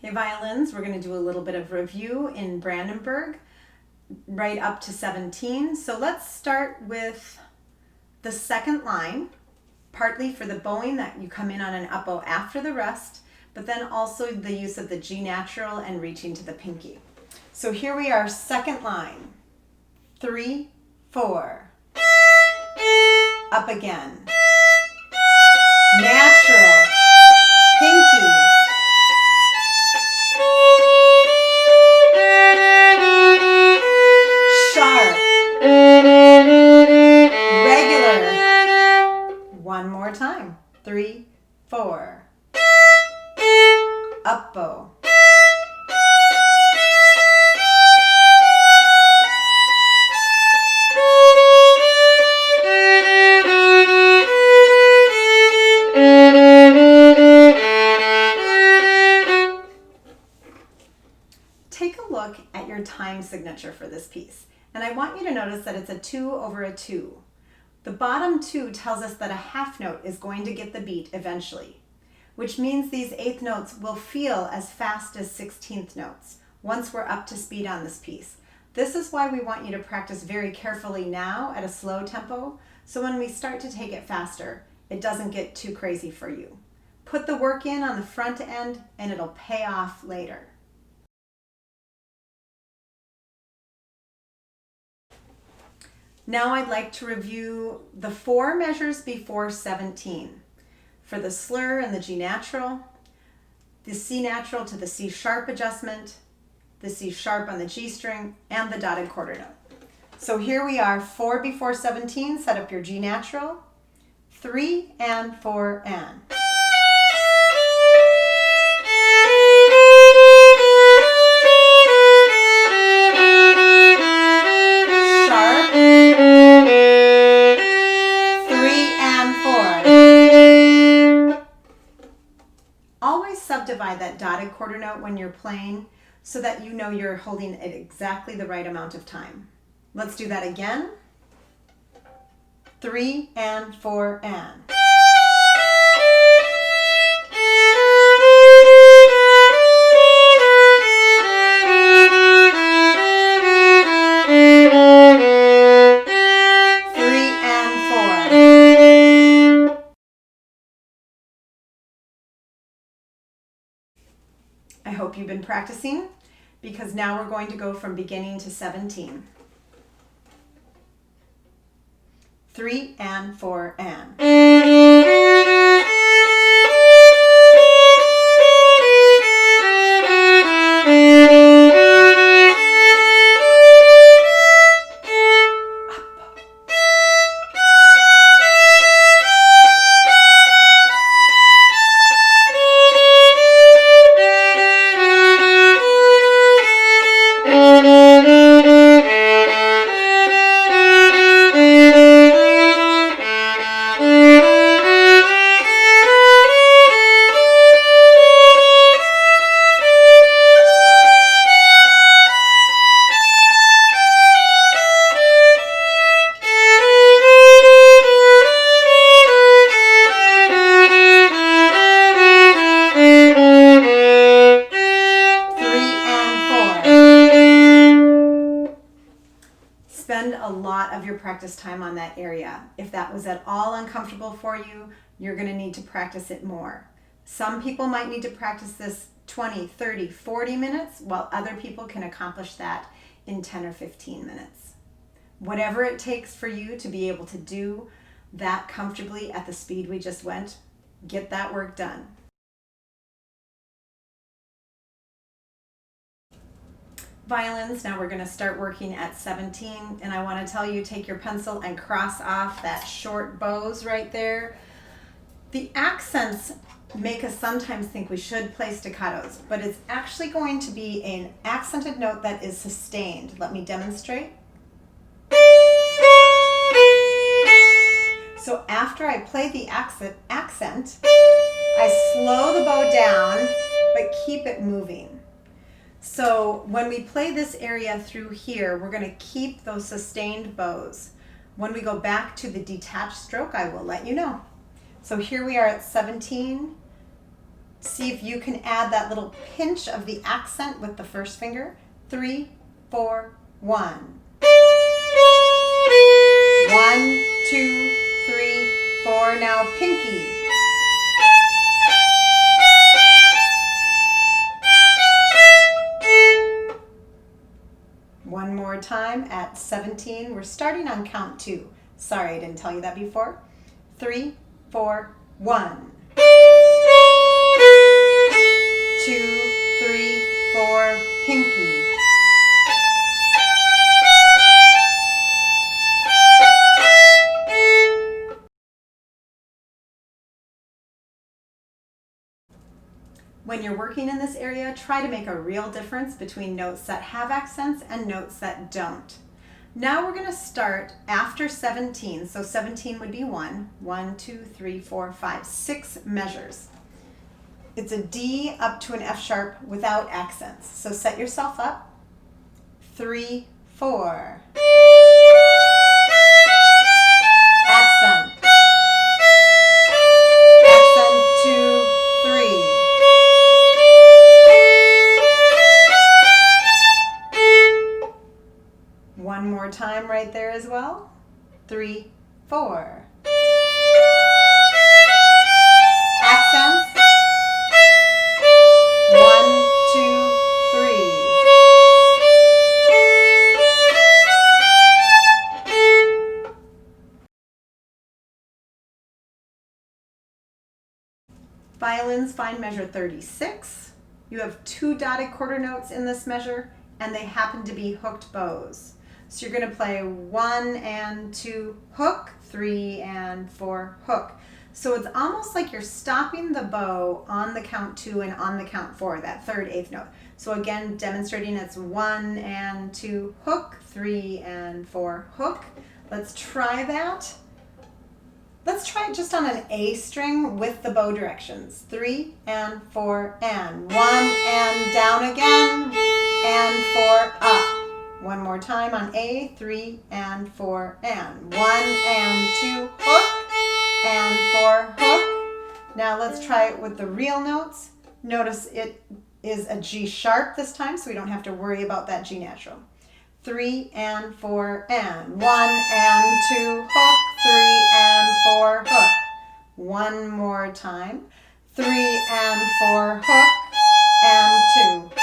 Hey violins, we're going to do a little bit of review in Brandenburg, right up to 17. So let's start with the second line, partly for the bowing that you come in on an up bow after the rest, but then also the use of the G natural and reaching to the pinky. So here we are, second line, 3, 4, up again, natural, pinky, sharp, regular. One more time, 3, 4, up bow. Take a look at your time signature for this piece, and I want you to notice that it's a 2 over a 2. The bottom 2 tells us that a half note is going to get the beat eventually, which means these eighth notes will feel as fast as 16th notes once we're up to speed on this piece. This is why we want you to practice very carefully now at a slow tempo, so when we start to take it faster, it doesn't get too crazy for you. Put the work in on the front end and it'll pay off later. Now I'd like to review the 4 measures before 17. For the slur and the G natural, the C natural to the C sharp adjustment, the C sharp on the G string, and the dotted quarter note. So here we are, 4 before 17, set up your G natural, 3 and 4 and. Subdivide that dotted quarter note when you're playing so that you know you're holding it exactly the right amount of time. Let's do that again. 3 and 4 and. I hope you've been practicing, because now we're going to go from beginning to 17. 3 and 4 and. Spend a lot of your practice time on that area. If that was at all uncomfortable for you, you're going to need to practice it more. Some people might need to practice this 20, 30, 40 minutes, while other people can accomplish that in 10 or 15 minutes. Whatever it takes for you to be able to do that comfortably at the speed we just went, get that work done. Violins, now we're going to start working at 17, and I want to tell you, take your pencil and cross off that short bows right there. The accents make us sometimes think we should play staccatos, but it's actually going to be an accented note that is sustained. Let me demonstrate. So after I play the accent, I slow the bow down, but keep it moving. So when we play this area through here, we're going to keep those sustained bows. When we go back to the detached stroke, I will let you know. So here we are at 17, See if you can add that little pinch of the accent with the first finger. 3, 4, 1. 1, 2, 3, 4. Now pinky. One more time at 17. We're starting on count 2. Sorry, I didn't tell you that before. 3, 4, 1. 2, 3, 4, pinky. When you're working in this area, try to make a real difference between notes that have accents and notes that don't. Now we're going to start after 17. So 17 would be 1, 1, 2, 3, 4, 5, 6 measures. It's a D up to an F sharp without accents. So set yourself up. 3, 4. Accent. Accent 2, 3. One more time right there as well. 3, 4. Accents. 1, 2, 3. Violins find measure 36. You have 2 dotted quarter notes in this measure, and they happen to be hooked bows. So you're going to play 1 and 2 hook, 3 and 4 hook. So it's almost like you're stopping the bow on the count 2 and on the count 4, that third eighth note. So again, demonstrating it's 1 and 2 hook, 3 and 4 hook. Let's try that. Let's try it just on an A string with the bow directions. 3 and 4 and 1 and down again and 4 up. One more time on A, 3 and 4 and 1 and 2 hook and 4 hook. Now let's try it with the real notes. Notice it is a G sharp this time, so we don't have to worry about that G natural. 3 and 4 and 1 and 2 hook, 3 and 4 hook. One more time. 3 and 4 hook and 2.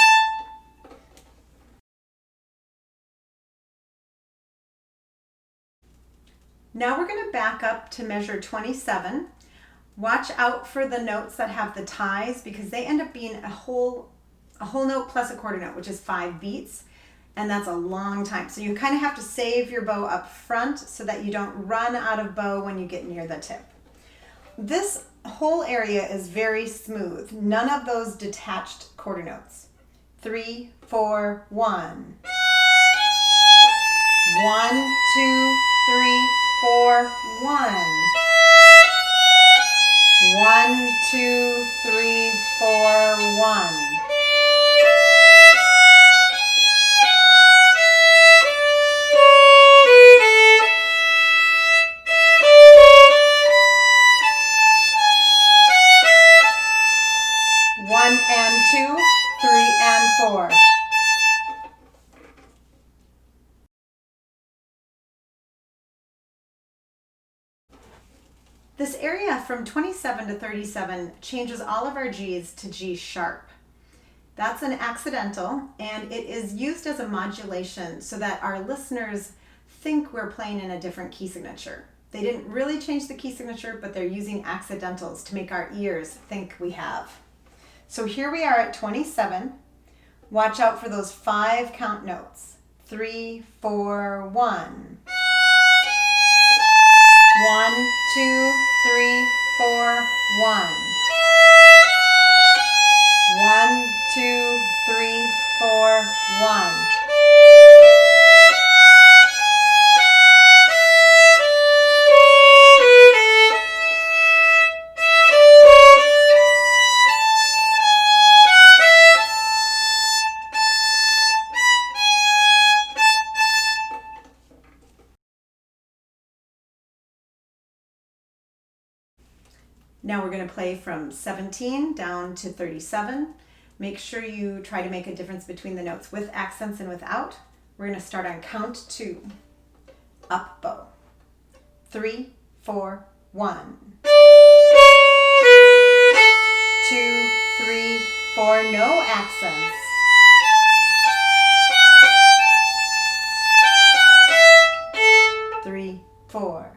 Now we're going to back up to measure 27. Watch out for the notes that have the ties because they end up being a whole note plus a quarter note, which is 5 beats, and that's a long time. So you kind of have to save your bow up front so that you don't run out of bow when you get near the tip. This whole area is very smooth. None of those detached quarter notes. 3, 4, 1. 1, 2, 3, 4, 1. 1, 2, 3, 4, 1. One and 2, 3 and 4. This area from 27 to 37 changes all of our G's to G sharp. That's an accidental, and it is used as a modulation so that our listeners think we're playing in a different key signature. They didn't really change the key signature, but they're using accidentals to make our ears think we have. So here we are at 27. Watch out for those 5 count notes. 3, 4, 1. 1, 2, 3, 4, 1. 1, 2, 3, 4, 1. Now we're going to play from 17 down to 37. Make sure you try to make a difference between the notes with accents and without. We're going to start on count 2. Up bow. 3, 4, 1. 2, 3, 4, no accents. 3, 4.